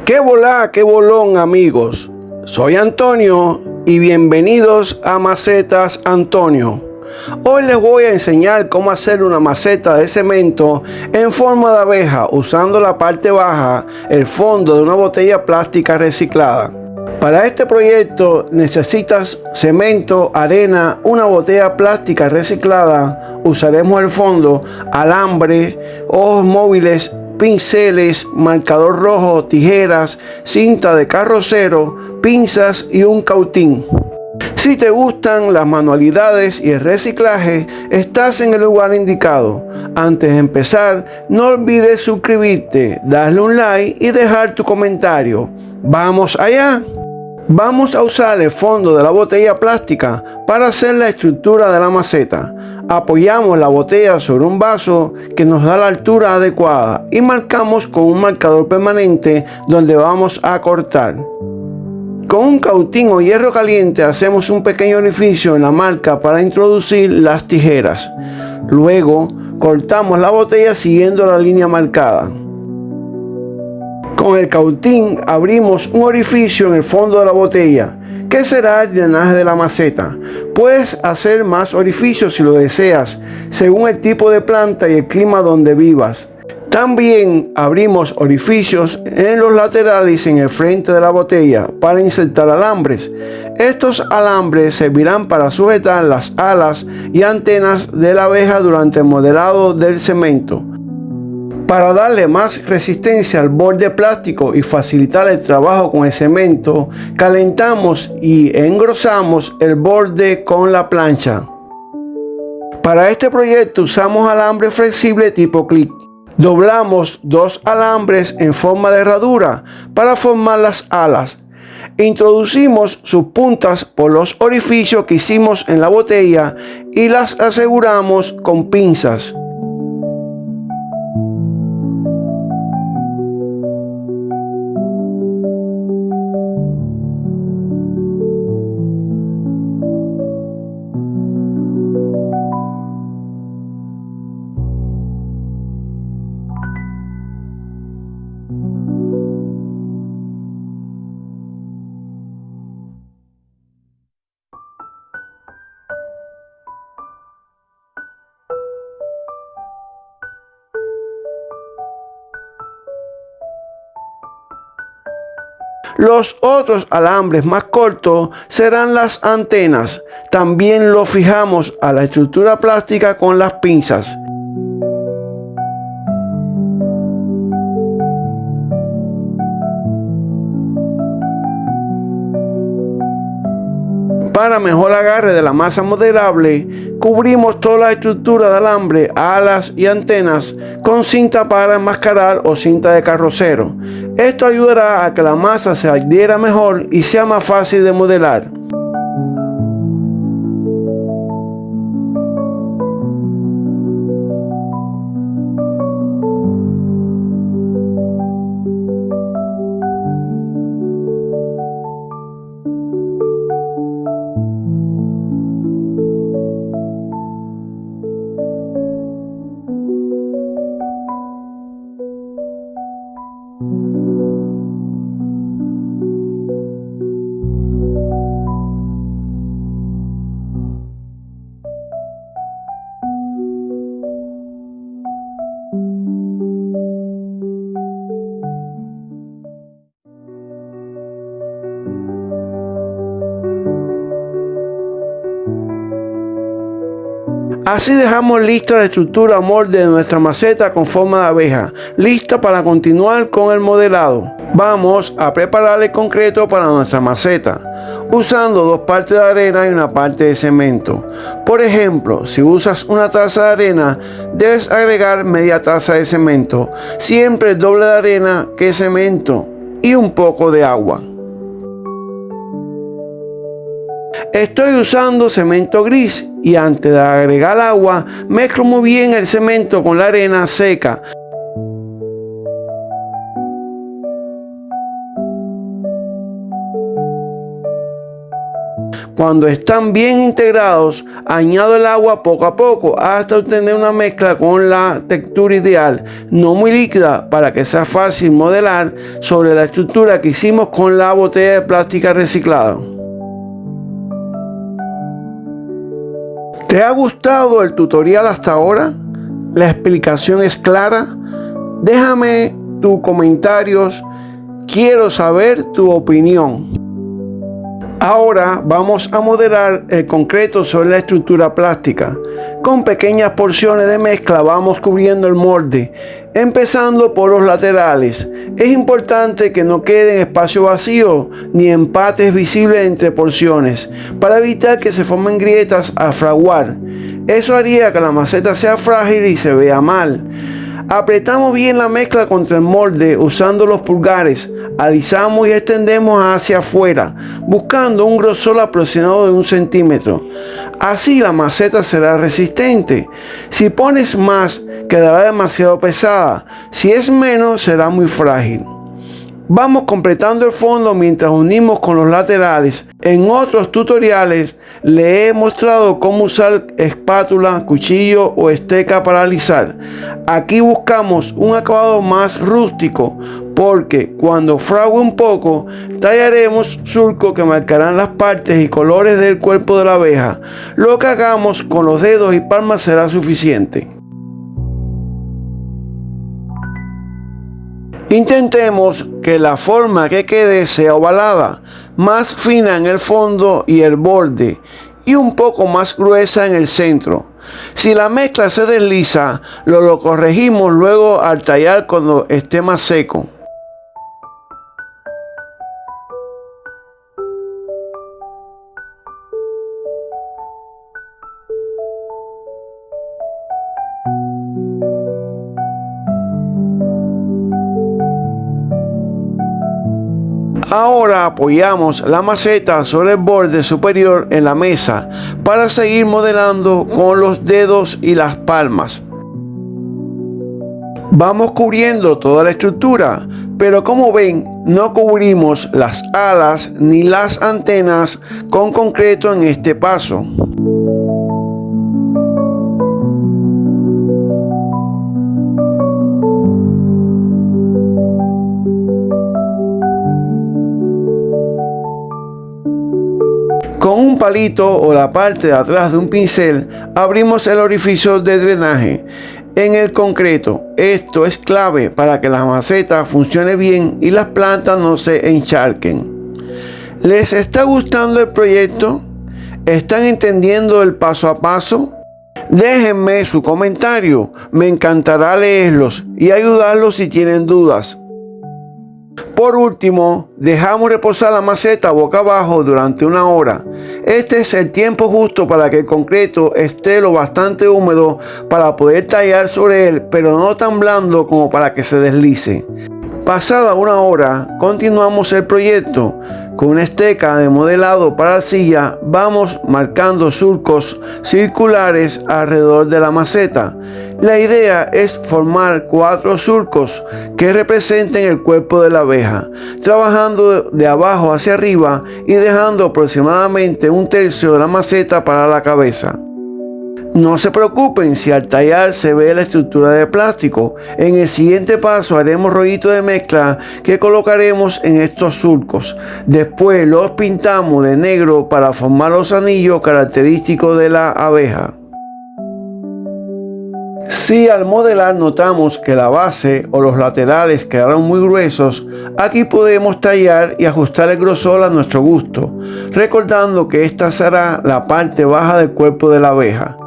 ¡Qué volá, qué bolón, amigos! Soy Antonio y bienvenidos a Macetas Antonio. Hoy les voy a enseñar cómo hacer una maceta de cemento en forma de abeja usando la parte baja, el fondo de una botella plástica reciclada. Para este proyecto necesitas cemento, arena, una botella plástica reciclada, usaremos el fondo, alambre, ojos móviles, pinceles, marcador rojo, tijeras, cinta de carrocero, pinzas y un cautín. Si te gustan las manualidades y el reciclaje, estás en el lugar indicado. Antes de empezar, no olvides suscribirte, darle un like y dejar tu comentario. ¡Vamos allá! Vamos a usar el fondo de la botella plástica para hacer la estructura de la maceta. Apoyamos la botella sobre un vaso que nos da la altura adecuada y marcamos con un marcador permanente donde vamos a cortar. Con un cautín o hierro caliente hacemos un pequeño orificio en la marca para introducir las tijeras. Luego cortamos la botella siguiendo la línea marcada. Con el cautín abrimos un orificio en el fondo de la botella, que será el drenaje de la maceta. Puedes hacer más orificios si lo deseas, según el tipo de planta y el clima donde vivas. También abrimos orificios en los laterales y en el frente de la botella para insertar alambres. Estos alambres servirán para sujetar las alas y antenas de la abeja durante el modelado del cemento. Para darle más resistencia al borde plástico y facilitar el trabajo con el cemento, calentamos y engrosamos el borde con la plancha. Para este proyecto usamos alambre flexible tipo clip. Doblamos dos alambres en forma de herradura para formar las alas. Introducimos sus puntas por los orificios que hicimos en la botella y las aseguramos con pinzas. Los otros alambres más cortos serán las antenas. También lo fijamos a la estructura plástica con las pinzas. Para mejor agarre de la masa modelable, cubrimos toda la estructura de alambre, alas y antenas con cinta para enmascarar o cinta de carrocero. Esto ayudará a que la masa se adhiera mejor y sea más fácil de modelar. Así dejamos lista la estructura molde de nuestra maceta con forma de abeja, lista para continuar con el modelado. Vamos a preparar el concreto para nuestra maceta, usando dos partes de arena y una parte de cemento. Por ejemplo, si usas una taza de arena, debes agregar media taza de cemento, siempre el doble de arena que cemento y un poco de agua. Estoy usando cemento gris y antes de agregar agua, mezclo muy bien el cemento con la arena seca. Cuando están bien integrados, añado el agua poco a poco hasta obtener una mezcla con la textura ideal, no muy líquida, para que sea fácil modelar sobre la estructura que hicimos con la botella de plástica reciclada. ¿Te ha gustado el tutorial hasta ahora? ¿La explicación es clara? Déjame tus comentarios. Quiero saber tu opinión. Ahora vamos a modelar el concreto sobre la estructura plástica. Con pequeñas porciones de mezcla vamos cubriendo el molde, empezando por los laterales. Es importante que no queden espacio vacío ni empates visibles entre porciones, para evitar que se formen grietas al fraguar. Eso haría que la maceta sea frágil y se vea mal. Apretamos bien la mezcla contra el molde usando los pulgares. Alisamos y extendemos hacia afuera, buscando un grosor aproximado de 1 centímetro. Así la maceta será resistente. Si pones más, quedará demasiado pesada. Si es menos, será muy frágil. Vamos completando el fondo mientras unimos con los laterales. En otros tutoriales le he mostrado cómo usar espátula, cuchillo o esteca para alisar. Aquí buscamos un acabado más rústico, porque cuando frague un poco, tallaremos surcos que marcarán las partes y colores del cuerpo de la abeja. Lo que hagamos con los dedos y palmas será suficiente. Intentemos que la forma que quede sea ovalada, más fina en el fondo y el borde, y un poco más gruesa en el centro. Si la mezcla se desliza, lo corregimos luego al tallar cuando esté más seco. Ahora apoyamos la maceta sobre el borde superior en la mesa para seguir modelando con los dedos y las palmas. Vamos cubriendo toda la estructura, pero como ven, no cubrimos las alas ni las antenas con concreto en este paso. Con un palito o la parte de atrás de un pincel abrimos el orificio de drenaje en el concreto. Esto es clave para que la maceta funcione bien y las plantas no se encharquen. ¿Les está gustando el proyecto? ¿Están entendiendo el paso a paso? Déjenme su comentario, me encantará leerlos y ayudarlos si tienen dudas. Por último, dejamos reposar la maceta boca abajo durante 1 hora. Este es el tiempo justo para que el concreto esté lo bastante húmedo para poder tallar sobre él, pero no tan blando como para que se deslice. Pasada 1 hora, continuamos el proyecto. Con una esteca de modelado para arcilla, vamos marcando surcos circulares alrededor de la maceta. La idea es formar 4 surcos que representen el cuerpo de la abeja, trabajando de abajo hacia arriba y dejando aproximadamente 1/3 de la maceta para la cabeza. No se preocupen si al tallar se ve la estructura de plástico. En el siguiente paso haremos rollitos de mezcla que colocaremos en estos surcos. Después los pintamos de negro para formar los anillos característicos de la abeja. Si al modelar notamos que la base o los laterales quedaron muy gruesos, aquí podemos tallar y ajustar el grosor a nuestro gusto, recordando que esta será la parte baja del cuerpo de la abeja.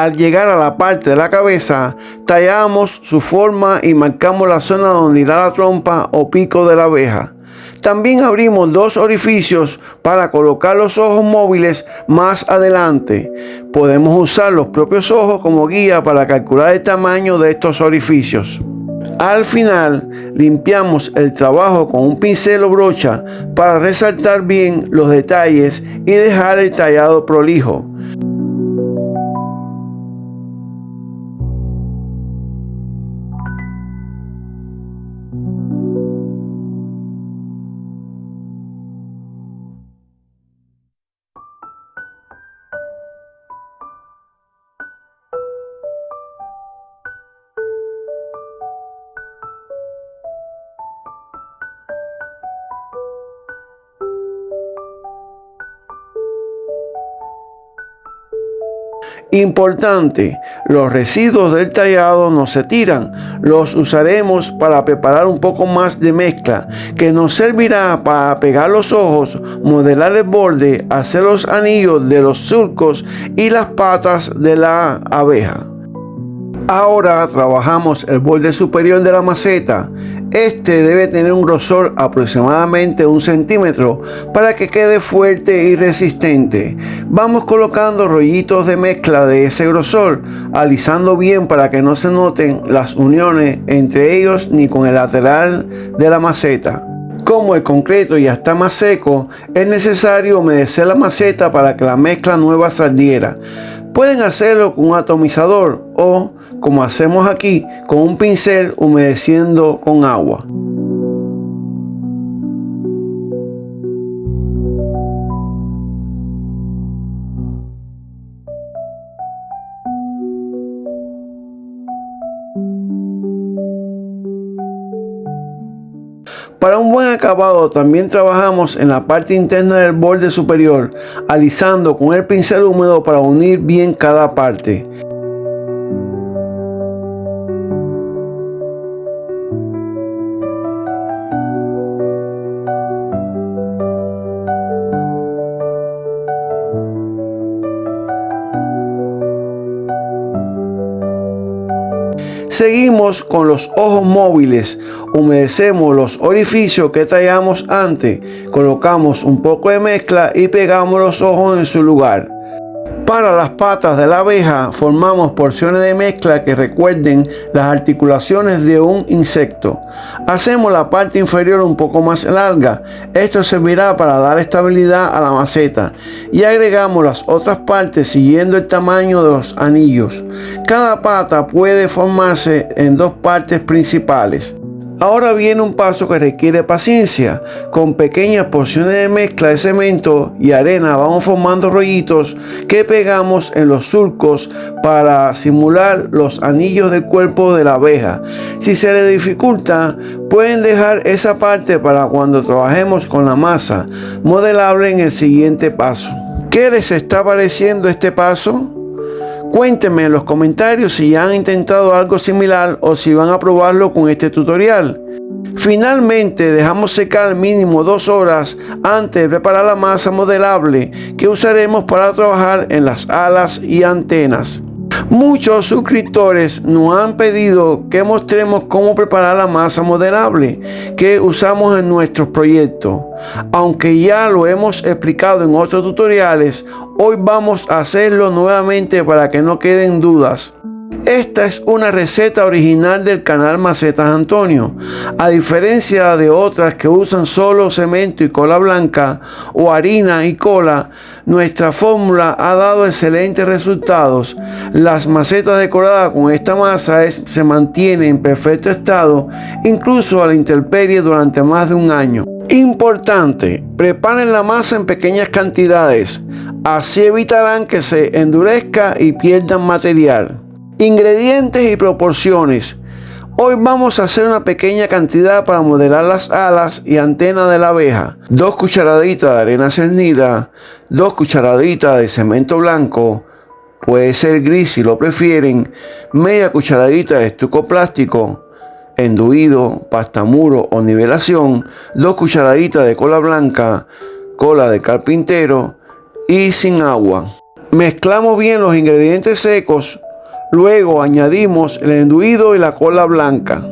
Al llegar a la parte de la cabeza, tallamos su forma y marcamos la zona donde irá la trompa o pico de la abeja. También abrimos 2 orificios para colocar los ojos móviles más adelante. Podemos usar los propios ojos como guía para calcular el tamaño de estos orificios. Al final, limpiamos el trabajo con un pincel o brocha para resaltar bien los detalles y dejar el tallado prolijo. Importante, los residuos del tallado no se tiran, los usaremos para preparar un poco más de mezcla que nos servirá para pegar los ojos, modelar el borde, hacer los anillos de los surcos y las patas de la abeja. Ahora trabajamos el borde superior de la maceta. Este debe tener un grosor aproximadamente 1 centímetro para que quede fuerte y resistente. Vamos colocando rollitos de mezcla de ese grosor, alisando bien para que no se noten las uniones entre ellos ni con el lateral de la maceta. Como el concreto ya está más seco, es necesario humedecer la maceta para que la mezcla nueva se adhiera. Pueden hacerlo con un atomizador o, como hacemos aquí, con un pincel humedeciendo con agua. Para un buen acabado también trabajamos en la parte interna del borde superior, alisando con el pincel húmedo para unir bien cada parte. Seguimos con los ojos móviles. Humedecemos los orificios que tallamos antes. Colocamos un poco de mezcla y pegamos los ojos en su lugar. Para las patas de la abeja formamos porciones de mezcla que recuerden las articulaciones de un insecto. Hacemos la parte inferior un poco más larga. Esto servirá para dar estabilidad a la maceta. Y agregamos las otras partes siguiendo el tamaño de los anillos. Cada pata puede formarse en 2 partes principales. Ahora viene un paso que requiere paciencia. Con pequeñas porciones de mezcla de cemento y arena vamos formando rollitos que pegamos en los surcos para simular los anillos del cuerpo de la abeja. Si se les dificulta, pueden dejar esa parte para cuando trabajemos con la masa modelable en el siguiente paso. ¿Qué les está pareciendo este paso? Cuéntenme en los comentarios si ya han intentado algo similar o si van a probarlo con este tutorial. Finalmente dejamos secar mínimo 2 horas antes de preparar la masa modelable que usaremos para trabajar en las alas y antenas. Muchos suscriptores nos han pedido que mostremos cómo preparar la masa modelable que usamos en nuestros proyectos. Aunque ya lo hemos explicado en otros tutoriales, hoy vamos a hacerlo nuevamente para que no queden dudas. Esta es una receta original del canal Macetas Antonio. A diferencia de otras que usan solo cemento y cola blanca o harina y cola, nuestra fórmula ha dado excelentes resultados. Las macetas decoradas con esta masa se mantienen en perfecto estado, incluso a la intemperie durante más de un año. Importante, preparen la masa en pequeñas cantidades, así evitarán que se endurezca y pierdan material. Ingredientes y proporciones. Hoy vamos a hacer una pequeña cantidad para modelar las alas y antenas de la abeja. 2 cucharaditas de arena cernida, 2 cucharaditas de cemento blanco, puede ser gris si lo prefieren, media cucharadita de estuco plástico, enduido, pasta muro o nivelación, 2 cucharaditas de cola blanca, cola de carpintero y sin agua. Mezclamos bien los ingredientes secos, luego añadimos el enduido y la cola blanca.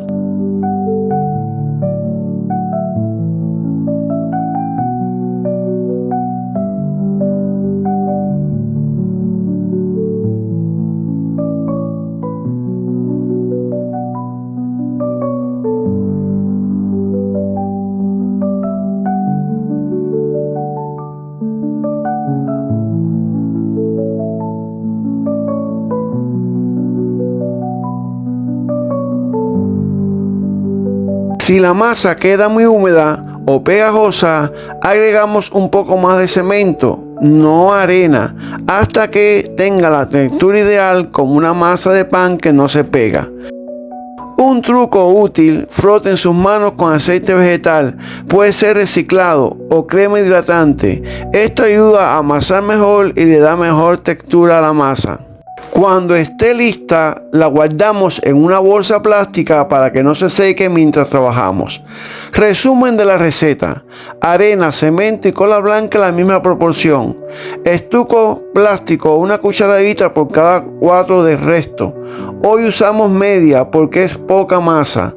Si la masa queda muy húmeda o pegajosa, agregamos un poco más de cemento, no arena, hasta que tenga la textura ideal como una masa de pan que no se pega. Un truco útil: froten sus manos con aceite vegetal, puede ser reciclado o crema hidratante. Esto ayuda a amasar mejor y le da mejor textura a la masa. Cuando esté lista, la guardamos en una bolsa plástica para que no se seque mientras trabajamos. Resumen de la receta: arena, cemento y cola blanca en la misma proporción. Estuco plástico, una cucharadita por cada 4 de resto. Hoy usamos media porque es poca masa.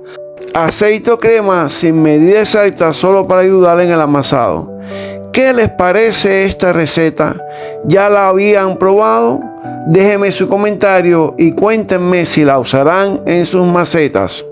Aceite o crema sin medida exacta, solo para ayudar en el amasado. ¿Qué les parece esta receta? ¿Ya la habían probado? Déjenme su comentario y cuéntenme si la usarán en sus macetas.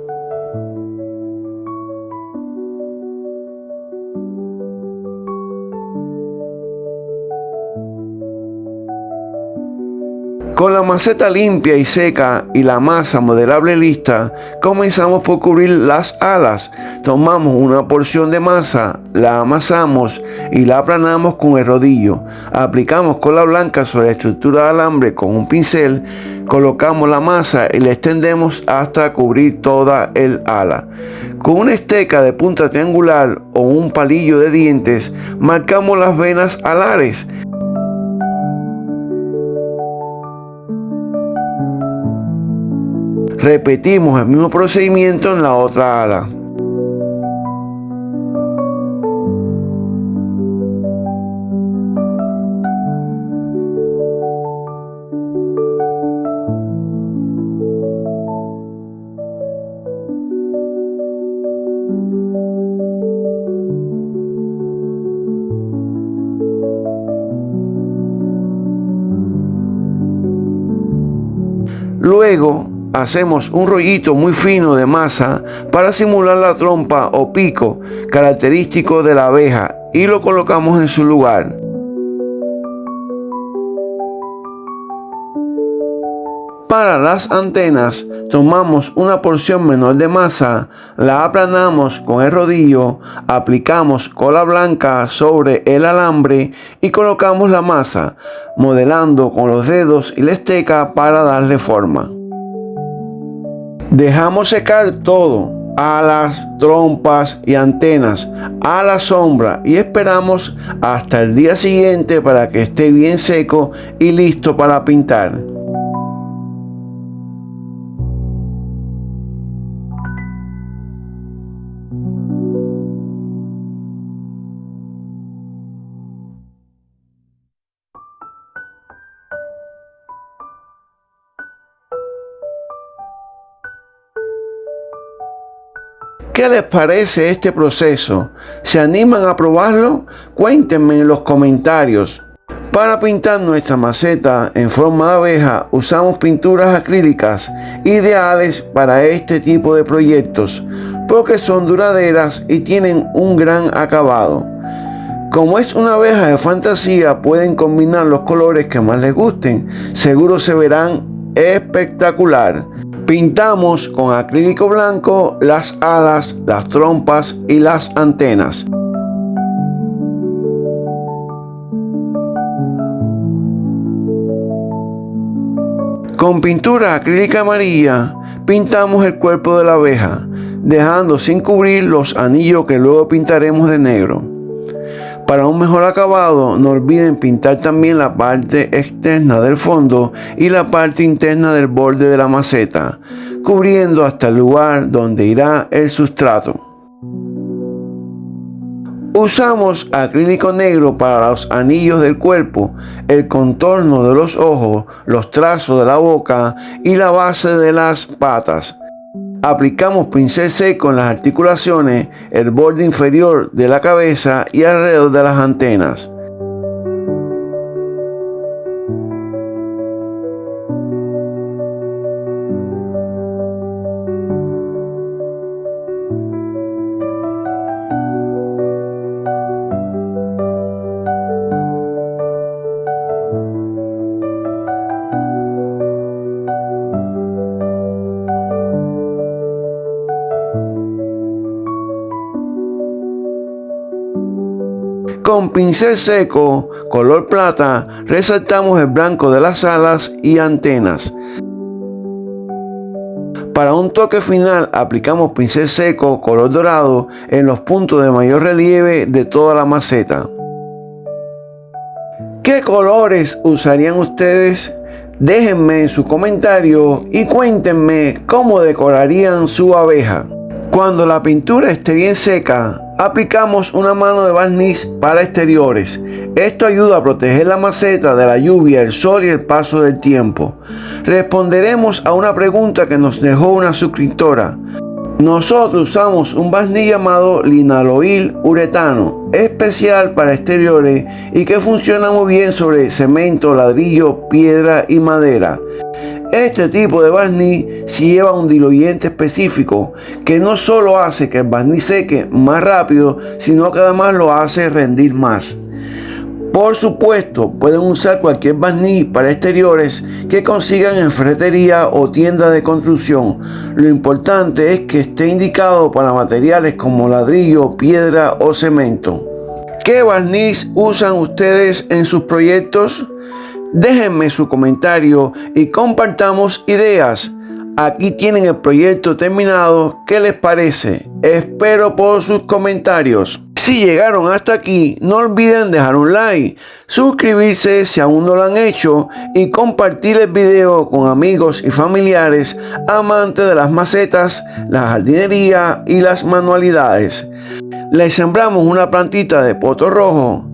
Con la maceta limpia y seca y la masa modelable lista, comenzamos por cubrir las alas. Tomamos una porción de masa, la amasamos y la aplanamos con el rodillo. Aplicamos cola blanca sobre la estructura de alambre con un pincel, colocamos la masa y la extendemos hasta cubrir toda el ala. Con una esteca de punta triangular o un palillo de dientes, marcamos las venas alares. Repetimos el mismo procedimiento en la otra ala. Luego hacemos un rollito muy fino de masa para simular la trompa o pico característico de la abeja y lo colocamos en su lugar. Para las antenas, tomamos una porción menor de masa, la aplanamos con el rodillo, aplicamos cola blanca sobre el alambre y colocamos la masa, modelando con los dedos y la esteca para darle forma. Dejamos secar todo, alas, trompas y antenas, a la sombra y esperamos hasta el día siguiente para que esté bien seco y listo para pintar. ¿Qué les parece este proceso? ¿Se animan a probarlo? Cuéntenme en los comentarios. Para pintar nuestra maceta en forma de abeja usamos pinturas acrílicas, ideales para este tipo de proyectos porque son duraderas y tienen un gran acabado. Como es una abeja de fantasía, pueden combinar los colores que más les gusten. Seguro se verán espectacular. Pintamos con acrílico blanco las alas, las trompas y las antenas. Con pintura acrílica amarilla pintamos el cuerpo de la abeja, dejando sin cubrir los anillos que luego pintaremos de negro. Para un mejor acabado, no olviden pintar también la parte externa del fondo y la parte interna del borde de la maceta, cubriendo hasta el lugar donde irá el sustrato. Usamos acrílico negro para los anillos del cuerpo, el contorno de los ojos, los trazos de la boca y la base de las patas. Aplicamos pincel seco en las articulaciones, el borde inferior de la cabeza y alrededor de las antenas. Con pincel seco, color plata, resaltamos el blanco de las alas y antenas. Para un toque final, aplicamos pincel seco, color dorado, en los puntos de mayor relieve de toda la maceta. ¿Qué colores usarían ustedes? Déjenme en sus comentarios y cuéntenme cómo decorarían su abeja. Cuando la pintura esté bien seca, aplicamos una mano de barniz para exteriores. Esto ayuda a proteger la maceta de la lluvia, el sol y el paso del tiempo. Responderemos a una pregunta que nos dejó una suscriptora. Nosotros usamos un barniz llamado linaloil uretano, especial para exteriores y que funciona muy bien sobre cemento, ladrillo, piedra y madera. Este tipo de barniz sí lleva un diluyente específico que no solo hace que el barniz seque más rápido, sino que además lo hace rendir más. Por supuesto, pueden usar cualquier barniz para exteriores que consigan en ferretería o tienda de construcción. Lo importante es que esté indicado para materiales como ladrillo, piedra o cemento. ¿Qué barniz usan ustedes en sus proyectos? Déjenme su comentario y compartamos ideas. Aquí tienen el proyecto terminado. ¿Qué les parece? Espero por sus comentarios. Si llegaron hasta aquí, no olviden dejar un like, suscribirse si aún no lo han hecho y compartir el video con amigos y familiares amantes de las macetas, la jardinería y las manualidades. Les sembramos una plantita de poto rojo.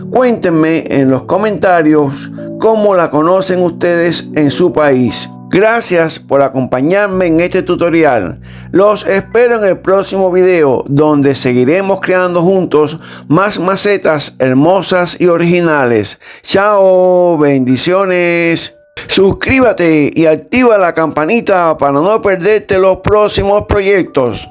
Cuéntenme en los comentarios cómo la conocen ustedes en su país. Gracias por acompañarme en este tutorial. Los espero en el próximo video donde seguiremos creando juntos más macetas hermosas y originales. Chao, bendiciones. Suscríbete y activa la campanita para no perderte los próximos proyectos.